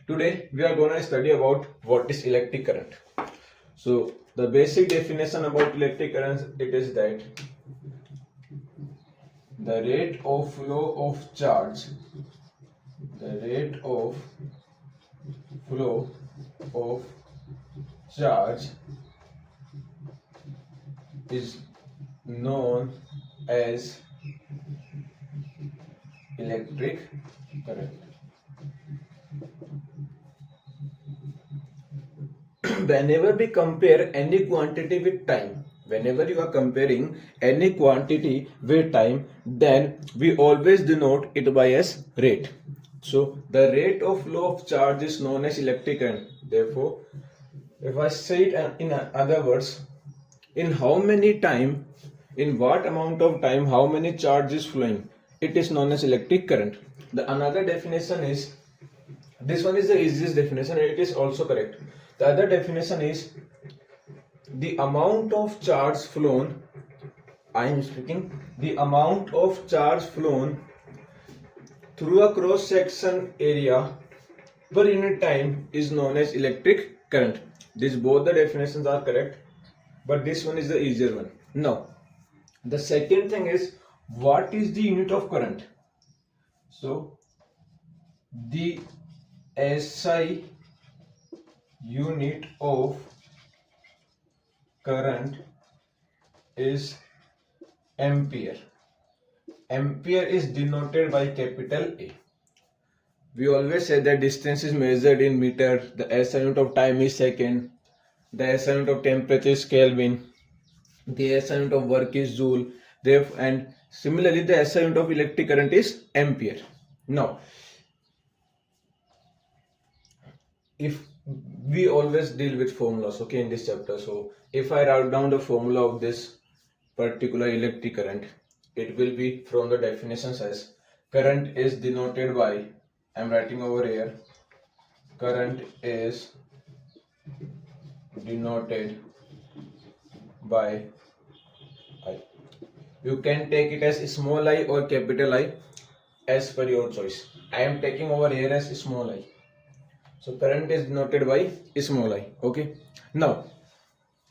Today we are going to study about what is electric current. So the basic definition about electric current, it is that the rate of flow of charge, the rate of flow of charge is known as electric current. Whenever we compare any quantity with time, whenever you are comparing any quantity with time, then we always denote it by as rate. So the rate of flow of charge is known as electric current. Therefore, if I say it in other words, in how many time, in what amount of time, how many charge is flowing, it is known as electric current. The another definition is, this one is the easiest definition and it is also correct. The other definition is the amount of charge flown, I am speaking, the amount of charge flown through a cross section area per unit time is known as electric current. These both the definitions are correct, but this one is the easier one. Now, the second thing is, what is the unit of current? So, the SI unit of current is ampere. Ampere is denoted by capital A. We always say that distance is measured in meter, the SI unit of time is second, the SI unit of temperature is Kelvin, the SI unit of work is joule, and similarly the SI unit of electric current is ampere. Now, if we always deal with formulas, okay, in this chapter, so if I write down the formula of this particular electric current, it will be from the definitions as current is denoted by, I am writing over here, current is denoted by I. You can take it as small I or capital I as per your choice. I am taking over here as small I. So current is denoted by small I. Okay. Now,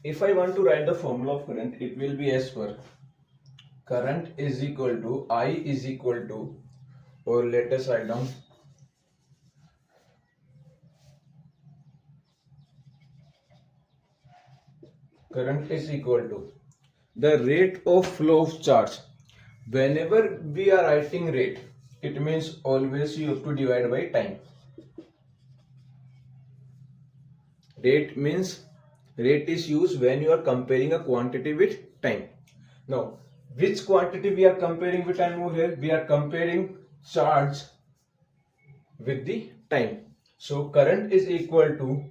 if I want to write the formula of current, it will be as per current is equal to I is equal to, or let us write down, current is equal to the rate of flow of charge. Whenever we are writing rate, it means always you have to divide by time. Rate means rate is used when you are comparing a quantity with time. Now, which quantity we are comparing with time over here? We are comparing charge with the time. So current is equal to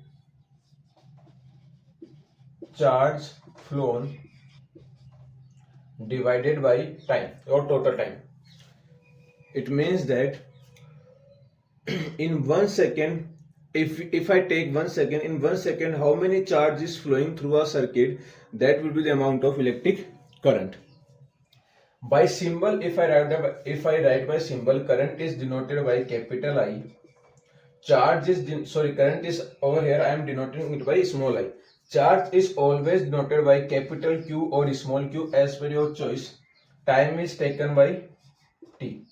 charge flown divided by time or total time. It means that in 1 second, if I take 1 second, in 1 second how many charge is flowing through a circuit, that will be the amount of electric current. By symbol, if I write by symbol, current is denoted by capital I. Charge is current is over here, I am denoting it by small I. Charge is always denoted by capital Q or small q as per your choice. Time is taken by T.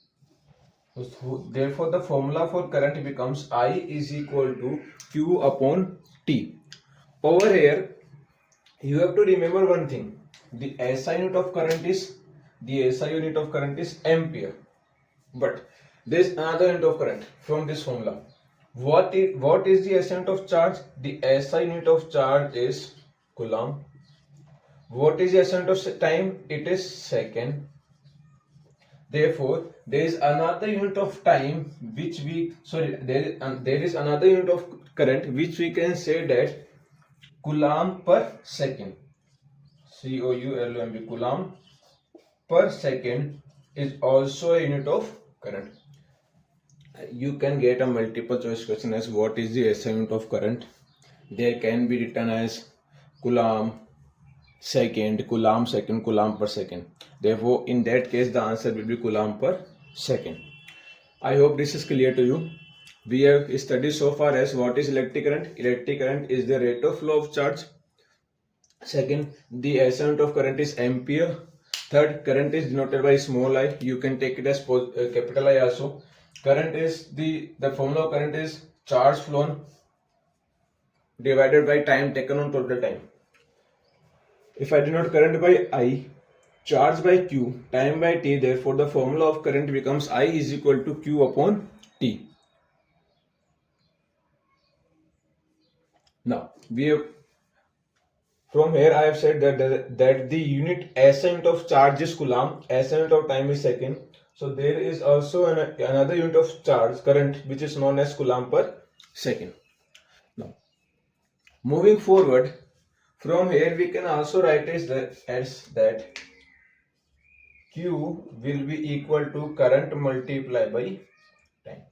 So, therefore, the formula for current becomes I is equal to Q upon T. Over here, you have to remember one thing. The SI unit of current is ampere. But there is another unit of current from this formula. What is the SI unit of charge? The SI unit of charge is coulomb. What is the SI unit of time? It is second. Therefore, there is another unit of time which there is another unit of current which we can say that coulomb per second. COULOMB, coulomb per second is also a unit of current. You can get a multiple choice question as what is the SI unit of current. There can be written as coulomb second, coulomb per second. Therefore, in that case, the answer will be coulomb per second. I hope this is clear to you. we have studied so far as what is electric current. Electric current is the rate of flow of charge. Second, the SI unit of current is ampere. Third, current is denoted by small I. You can take it as capital I also. Current is the formula of current is charge flown divided by time taken on total time. If I denote current by I, charge by Q, time by T, therefore the formula of current becomes I is equal to Q upon T. Now, from here I have said that the unit SI unit of charge is coulomb, SI unit of time is second. So there is also another unit of charge, current, which is known as coulomb per second. Now, moving forward, from here we can also write as that Q will be equal to current multiplied by time.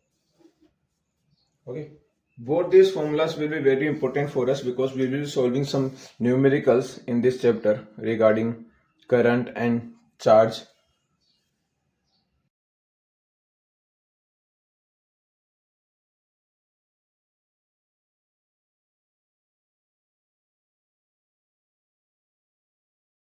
Okay. Both these formulas will be very important for us because we will be solving some numericals in this chapter regarding current and charge